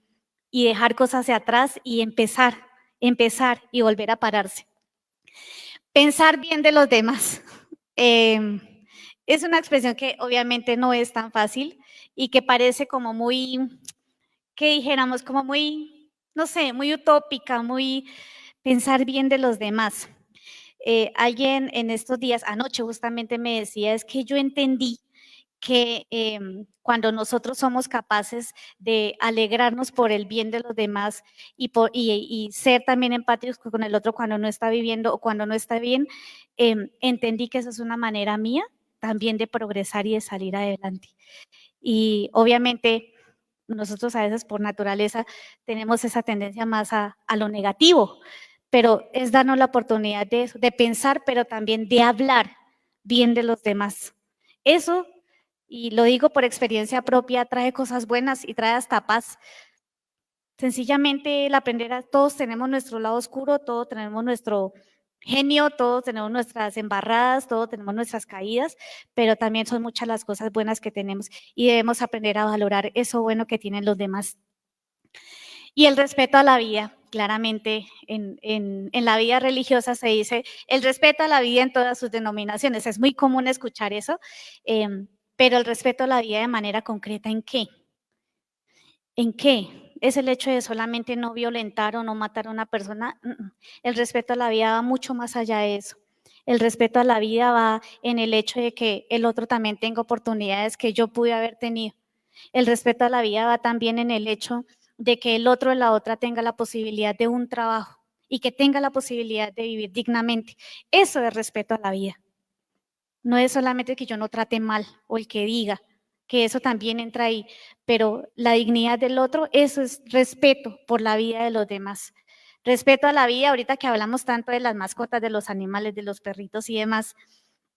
y dejar cosas hacia atrás y empezar y volver a pararse? Pensar bien de los demás. Es una expresión que obviamente no es tan fácil y que parece como muy, que dijéramos, como muy, no sé, muy utópica, muy pensar bien de los demás. Alguien en estos días, anoche justamente me decía, es que yo entendí que cuando nosotros somos capaces de alegrarnos por el bien de los demás y ser también empáticos con el otro cuando no está viviendo o cuando no está bien, entendí que esa es una manera mía también de progresar y de salir adelante. Y obviamente nosotros a veces por naturaleza tenemos esa tendencia más a lo negativo, pero es darnos la oportunidad de eso, de pensar, pero también de hablar bien de los demás. Eso, y lo digo por experiencia propia, trae cosas buenas y trae hasta paz. Sencillamente el aprender todos tenemos nuestro lado oscuro, todos tenemos nuestro genio, todos tenemos nuestras embarradas, todos tenemos nuestras caídas, pero también son muchas las cosas buenas que tenemos y debemos aprender a valorar eso bueno que tienen los demás. Y el respeto a la vida, claramente en la vida religiosa se dice el respeto a la vida en todas sus denominaciones. Es muy común escuchar eso, pero el respeto a la vida de manera concreta, ¿en qué? ¿En qué? ¿Es el hecho de solamente no violentar o no matar a una persona? El respeto a la vida va mucho más allá de eso. El respeto a la vida va en el hecho de que el otro también tenga oportunidades que yo pude haber tenido. El respeto a la vida va también en el hecho de que el otro o la otra tenga la posibilidad de un trabajo y que tenga la posibilidad de vivir dignamente. Eso es respeto a la vida. No es solamente que yo no trate mal o el que diga, que eso también entra ahí, pero la dignidad del otro, eso es respeto por la vida de los demás. Respeto a la vida, ahorita que hablamos tanto de las mascotas, de los animales, de los perritos y demás,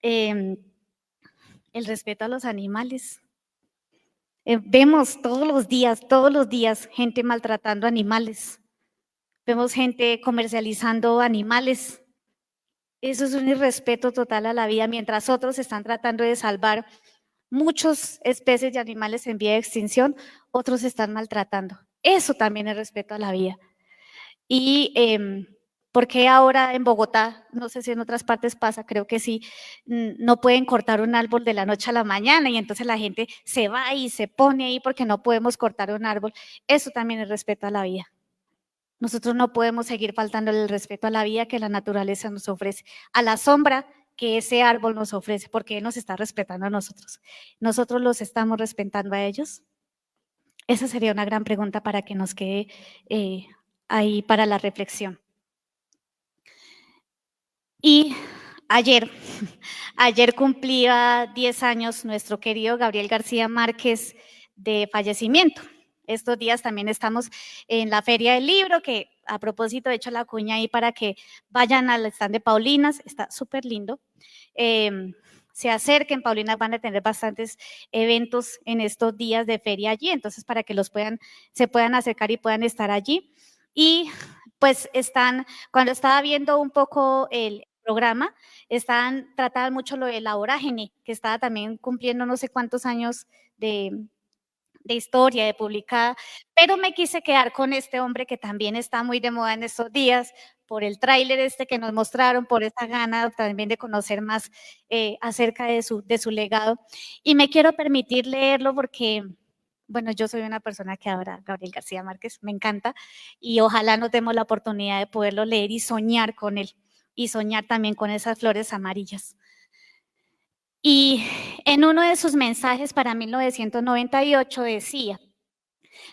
el respeto a los animales. Vemos todos los días gente maltratando animales. Vemos gente comercializando animales. Eso es un irrespeto total a la vida, mientras otros están tratando de salvar muchas especies de animales en vía de extinción, otros están maltratando. Eso también es respeto a la vida. Y ¿Por qué ahora en Bogotá, no sé si en otras partes pasa, creo que sí, no pueden cortar un árbol de la noche a la mañana y entonces la gente se va y se pone ahí porque no podemos cortar un árbol? Eso también es respeto a la vida. Nosotros no podemos seguir faltándole el respeto a la vida que la naturaleza nos ofrece, a la sombra que ese árbol nos ofrece, porque Él nos está respetando a nosotros. ¿Nosotros los estamos respetando a ellos? Esa sería una gran pregunta para que nos quede ahí para la reflexión. Y ayer, ayer cumplía 10 años nuestro querido Gabriel García Márquez de fallecimiento. Estos días también estamos en la Feria del Libro, que a propósito he hecho la cuña ahí para que vayan al stand de Paulinas, está súper lindo. Se acerquen, Paulinas van a tener bastantes eventos en estos días de feria allí, entonces para que se puedan acercar y puedan estar allí. Y pues cuando estaba viendo un poco el programa, trataban mucho lo de la vorágine, que estaba también cumpliendo no sé cuántos años de historia, de publicada, pero me quise quedar con este hombre que también está muy de moda en estos días, por el tráiler que nos mostraron, por esa gana también de conocer más acerca de su legado. Y me quiero permitir leerlo porque, bueno, yo soy una persona que adora a Gabriel García Márquez, me encanta, y ojalá nos demos la oportunidad de poderlo leer y soñar con él, y soñar también con esas flores amarillas. Y en uno de sus mensajes para 1998 decía: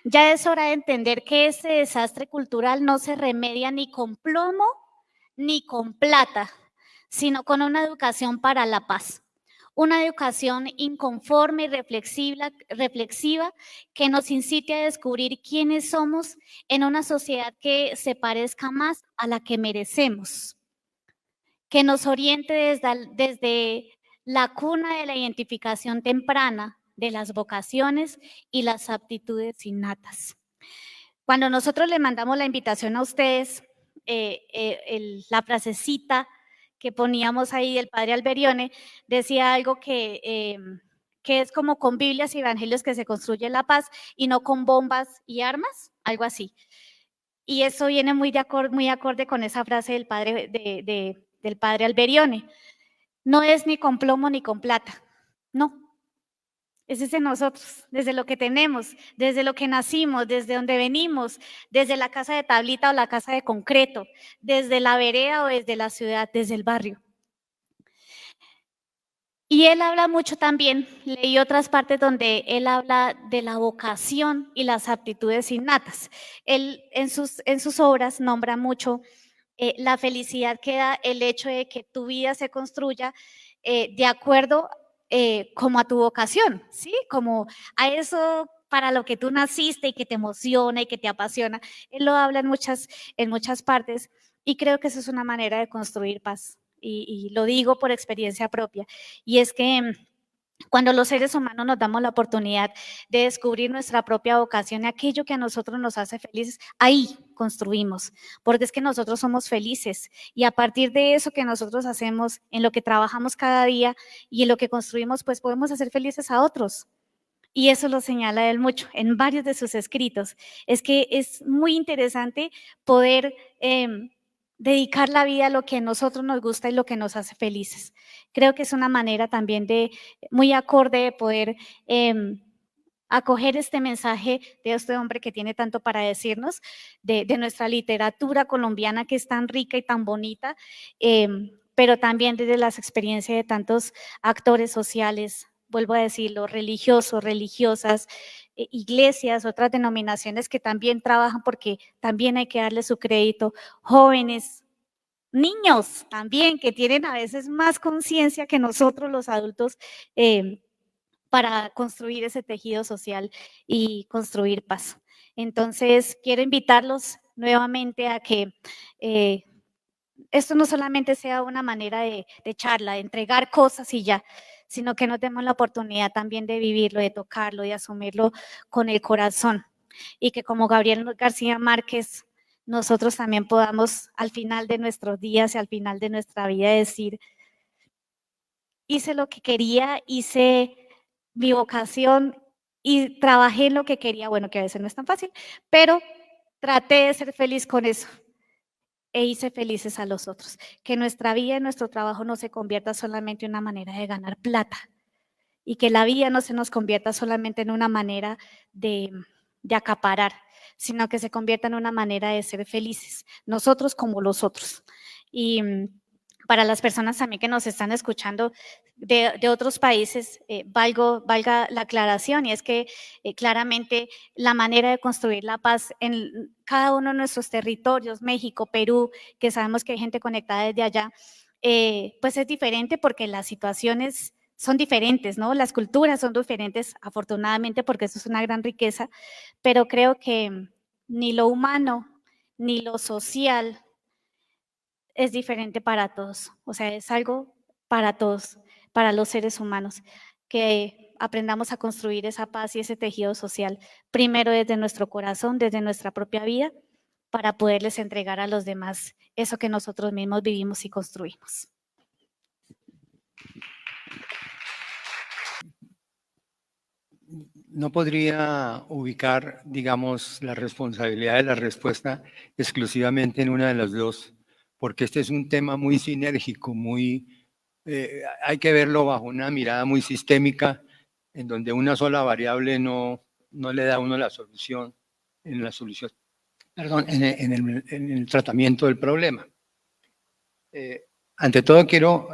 ya es hora de entender que este desastre cultural no se remedia ni con plomo ni con plata, sino con una educación para la paz. Una educación inconforme y reflexiva que nos incite a descubrir quiénes somos en una sociedad que se parezca más a la que merecemos, que nos oriente desde la cuna de la identificación temprana de las vocaciones y las aptitudes innatas. Cuando nosotros le mandamos la invitación a ustedes, la frasecita que poníamos ahí del padre Alberione decía algo que es como con Biblias y Evangelios que se construye la paz y no con bombas y armas, algo así. Y eso viene muy acorde con esa frase del padre Alberione. No es ni con plomo ni con plata, no. Es desde nosotros, desde lo que tenemos, desde lo que nacimos, desde donde venimos, desde la casa de tablita o la casa de concreto, desde la vereda o desde la ciudad, desde el barrio. Y él habla mucho también, leí otras partes donde él habla de la vocación y las aptitudes innatas. Él en sus obras nombra mucho la felicidad que da el hecho de que tu vida se construya de acuerdo como a tu vocación, ¿sí? Como a eso para lo que tú naciste y que te emociona y que te apasiona. Él lo habla en muchas partes y creo que eso es una manera de construir paz. Y lo digo por experiencia propia. Y es que cuando los seres humanos nos damos la oportunidad de descubrir nuestra propia vocación y aquello que a nosotros nos hace felices, ahí construimos, porque es que nosotros somos felices y a partir de eso que nosotros hacemos, en lo que trabajamos cada día y en lo que construimos, pues podemos hacer felices a otros. Y eso lo señala él mucho en varios de sus escritos. Es que es muy interesante poder dedicar la vida a lo que a nosotros nos gusta y lo que nos hace felices. Creo que es una manera también muy acorde de poder acoger este mensaje de este hombre que tiene tanto para decirnos, de nuestra literatura colombiana que es tan rica y tan bonita, pero también desde las experiencias de tantos actores sociales, vuelvo a decirlo, religiosos, religiosas, iglesias, otras denominaciones que también trabajan porque también hay que darle su crédito, jóvenes, niños también que tienen a veces más conciencia que nosotros los adultos para construir ese tejido social y construir paz. Entonces, quiero invitarlos nuevamente a que esto no solamente sea una manera de charla, de entregar cosas y ya, sino que nos demos la oportunidad también de vivirlo, de tocarlo, de asumirlo con el corazón. Y que como Gabriel García Márquez, nosotros también podamos al final de nuestros días y al final de nuestra vida decir, hice lo que quería, hice mi vocación y trabajé en lo que quería, bueno, que a veces no es tan fácil, pero traté de ser feliz con eso. e hice felices a los otros. Que nuestra vida y nuestro trabajo no se convierta solamente en una manera de ganar plata y que la vida no se nos convierta solamente en una manera de acaparar, sino que se convierta en una manera de ser felices, nosotros como los otros. Y para las personas también que nos están escuchando de otros países, valga la aclaración, y es que claramente la manera de construir la paz en cada uno de nuestros territorios, México, Perú, que sabemos que hay gente conectada desde allá, pues es diferente porque las situaciones son diferentes, ¿no? Las culturas son diferentes, afortunadamente, porque eso es una gran riqueza, pero creo que ni lo humano ni lo social es diferente para todos, o sea, es algo para todos, para los seres humanos, que aprendamos a construir esa paz y ese tejido social, primero desde nuestro corazón, desde nuestra propia vida, para poderles entregar a los demás eso que nosotros mismos vivimos y construimos. No podría ubicar, digamos, la responsabilidad de la respuesta exclusivamente en una de las dos, porque este es un tema muy sinérgico, hay que verlo bajo una mirada muy sistémica, en donde una sola variable no le da a uno la solución, en el tratamiento del problema. Ante todo, quiero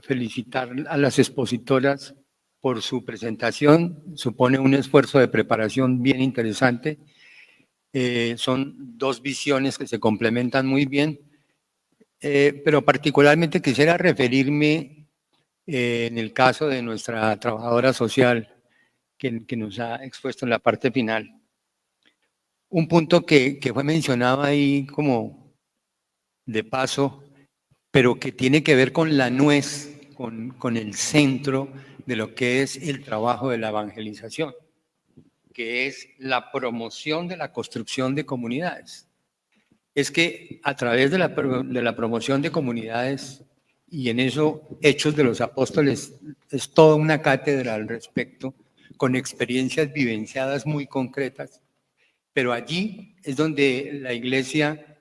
felicitar a las expositoras por su presentación. Supone un esfuerzo de preparación bien interesante. Son dos visiones que se complementan muy bien, pero particularmente quisiera referirme en el caso de nuestra trabajadora social que nos ha expuesto en la parte final. Un punto que fue mencionado ahí como de paso, pero que tiene que ver con la nuez, con el centro de lo que es el trabajo de la evangelización, que es la promoción de la construcción de comunidades. Es que a través de la promoción de comunidades, y en eso Hechos de los Apóstoles es toda una cátedra al respecto, con experiencias vivenciadas muy concretas, pero allí es donde la iglesia,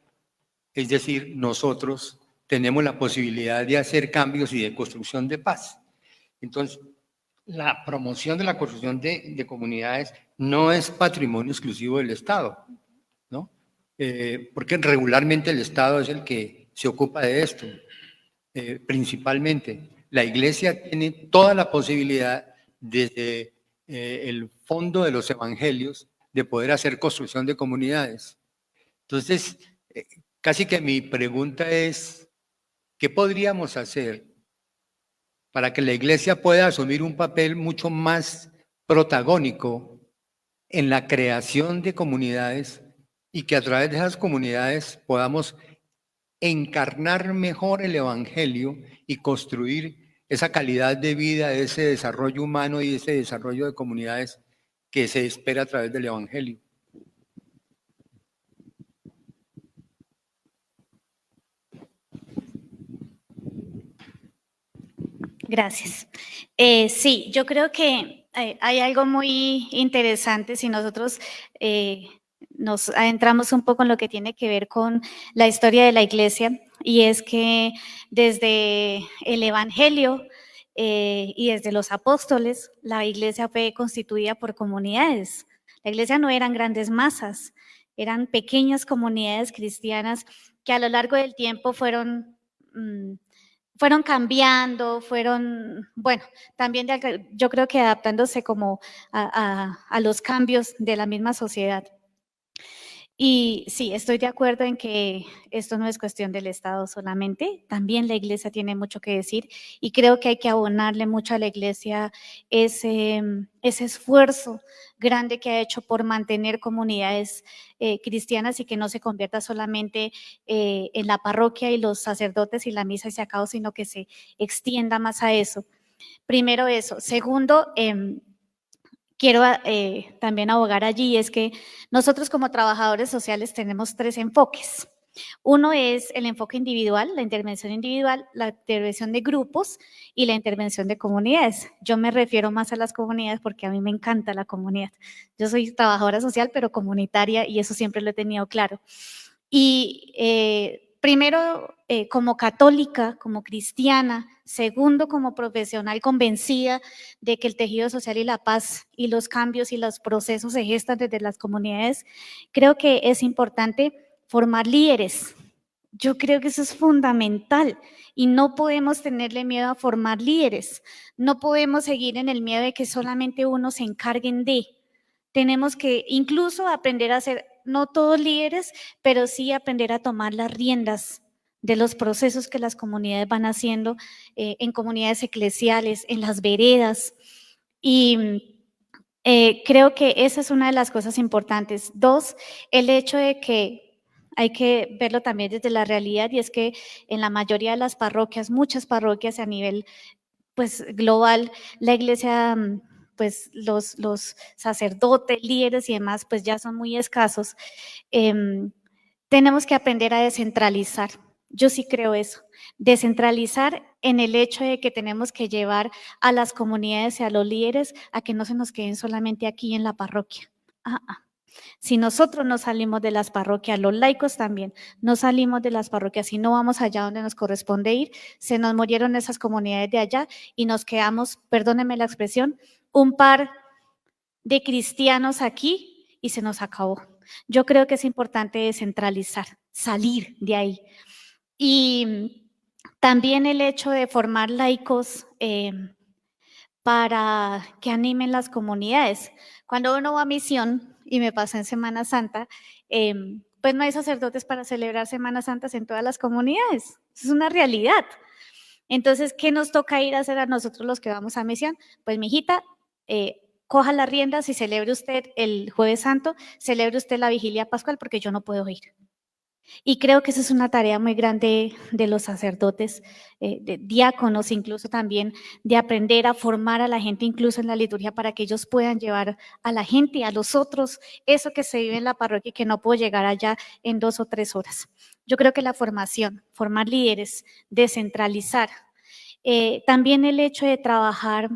es decir, nosotros, tenemos la posibilidad de hacer cambios y de construcción de paz. Entonces, la promoción de la construcción de comunidades no es patrimonio exclusivo del Estado, ¿no? Porque regularmente el Estado es el que se ocupa de esto, principalmente. La Iglesia tiene toda la posibilidad, desde el fondo de los evangelios, de poder hacer construcción de comunidades. Entonces, casi que mi pregunta es, ¿qué podríamos hacer para que la Iglesia pueda asumir un papel mucho más protagónico en la creación de comunidades y que a través de esas comunidades podamos encarnar mejor el Evangelio y construir esa calidad de vida, ese desarrollo humano y ese desarrollo de comunidades que se espera a través del Evangelio? Gracias. Sí, yo creo que hay algo muy interesante si nosotros nos adentramos un poco en lo que tiene que ver con la historia de la iglesia, y es que desde el Evangelio y desde los apóstoles, la iglesia fue constituida por comunidades. La iglesia no eran grandes masas, eran pequeñas comunidades cristianas que a lo largo del tiempo fueron cambiando, bueno, también yo creo que adaptándose como a los cambios de la misma sociedad. Y sí, estoy de acuerdo en que esto no es cuestión del Estado solamente, también la iglesia tiene mucho que decir y creo que hay que abonarle mucho a la iglesia ese esfuerzo grande que ha hecho por mantener comunidades cristianas y que no se convierta solamente en la parroquia y los sacerdotes y la misa y se acabó, sino que se extienda más a eso. Primero eso. Segundo, quiero también abogar allí, es que nosotros como trabajadores sociales tenemos 3 enfoques. Uno es el enfoque individual, la intervención de grupos y la intervención de comunidades. Yo me refiero más a las comunidades porque a mí me encanta la comunidad. Yo soy trabajadora social, pero comunitaria, y eso siempre lo he tenido claro. Y primero, como católica, como cristiana, segundo, como profesional convencida de que el tejido social y la paz y los cambios y los procesos se gestan desde las comunidades, creo que es importante formar líderes. Yo creo que eso es fundamental y no podemos tenerle miedo a formar líderes. No podemos seguir en el miedo de que solamente unos se encarguen de. Tenemos que incluso aprender a ser, no todos líderes, pero sí aprender a tomar las riendas de los procesos que las comunidades van haciendo en comunidades eclesiales, en las veredas. Y creo que esa es una de las cosas importantes. Dos, el hecho de que hay que verlo también desde la realidad, y es que en la mayoría de las parroquias, muchas parroquias a nivel pues global, la iglesia, pues los sacerdotes, líderes y demás, pues ya son muy escasos. Tenemos que aprender a descentralizar. Yo sí creo eso. Descentralizar en el hecho de que tenemos que llevar a las comunidades y a los líderes a que no se nos queden solamente aquí en la parroquia. Si nosotros no salimos de las parroquias, los laicos también, no salimos de las parroquias y no vamos allá donde nos corresponde ir, se nos murieron esas comunidades de allá y nos quedamos, perdónenme la expresión, un par de cristianos aquí y se nos acabó. Yo creo que es importante descentralizar, salir de ahí. Y también el hecho de formar laicos para que animen las comunidades. Cuando uno va a misión, y me pasa en Semana Santa, pues no hay sacerdotes para celebrar Semanas Santas en todas las comunidades. Es una realidad. Entonces, ¿qué nos toca ir a hacer a nosotros los que vamos a misión? Pues, mijita, coja las riendas y celebre usted el Jueves Santo, celebre usted la Vigilia Pascual, porque yo no puedo ir. Y creo que esa es una tarea muy grande de los sacerdotes, de diáconos incluso también, de aprender a formar a la gente incluso en la liturgia para que ellos puedan llevar a la gente, a los otros, eso que se vive en la parroquia y que no puedo llegar allá en 2 o 3 horas. Yo creo que la formación, formar líderes, descentralizar, también el hecho de trabajar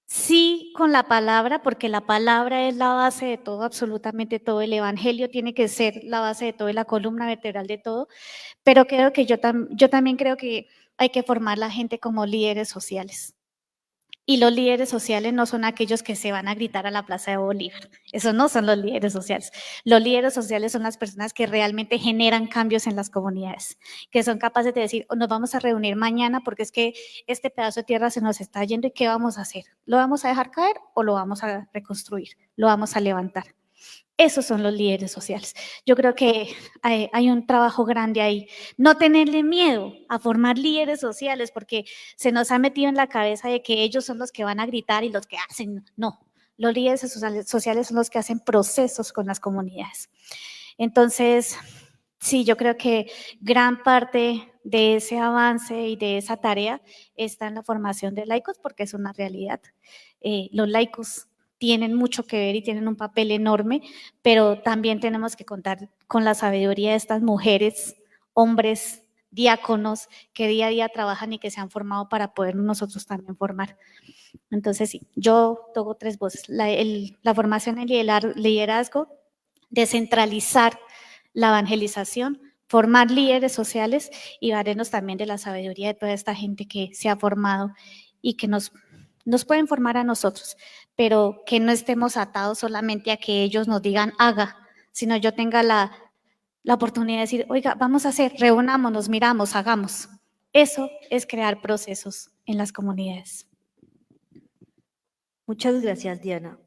sí con la palabra, porque la palabra es la base de todo, absolutamente todo. El evangelio tiene que ser la base de todo y la columna vertebral de todo, pero creo que yo también creo que hay que formar a la gente como líderes sociales. Y los líderes sociales no son aquellos que se van a gritar a la Plaza de Bolívar. Esos no son los líderes sociales. Los líderes sociales son las personas que realmente generan cambios en las comunidades, que son capaces de decir, nos vamos a reunir mañana porque es que este pedazo de tierra se nos está yendo y ¿qué vamos a hacer? ¿Lo vamos a dejar caer o lo vamos a reconstruir? ¿Lo vamos a levantar? Esos son los líderes sociales. Yo creo que hay un trabajo grande ahí. No tenerle miedo a formar líderes sociales porque se nos ha metido en la cabeza de que ellos son los que van a gritar y los que hacen. No, los líderes sociales son los que hacen procesos con las comunidades. Entonces, sí, yo creo que gran parte de ese avance y de esa tarea está en la formación de laicos porque es una realidad. Los laicos tienen mucho que ver y tienen un papel enorme, pero también tenemos que contar con la sabiduría de estas mujeres, hombres, diáconos que día a día trabajan y que se han formado para poder nosotros también formar. Entonces sí, yo toco 3 voces, la formación en liderazgo, descentralizar la evangelización, formar líderes sociales y valernos también de la sabiduría de toda esta gente que se ha formado y que nos pueden formar a nosotros, pero que no estemos atados solamente a que ellos nos digan haga, sino yo tenga la oportunidad de decir, oiga, vamos a hacer, reunámonos, miramos, hagamos. Eso es crear procesos en las comunidades. Muchas gracias, Diana.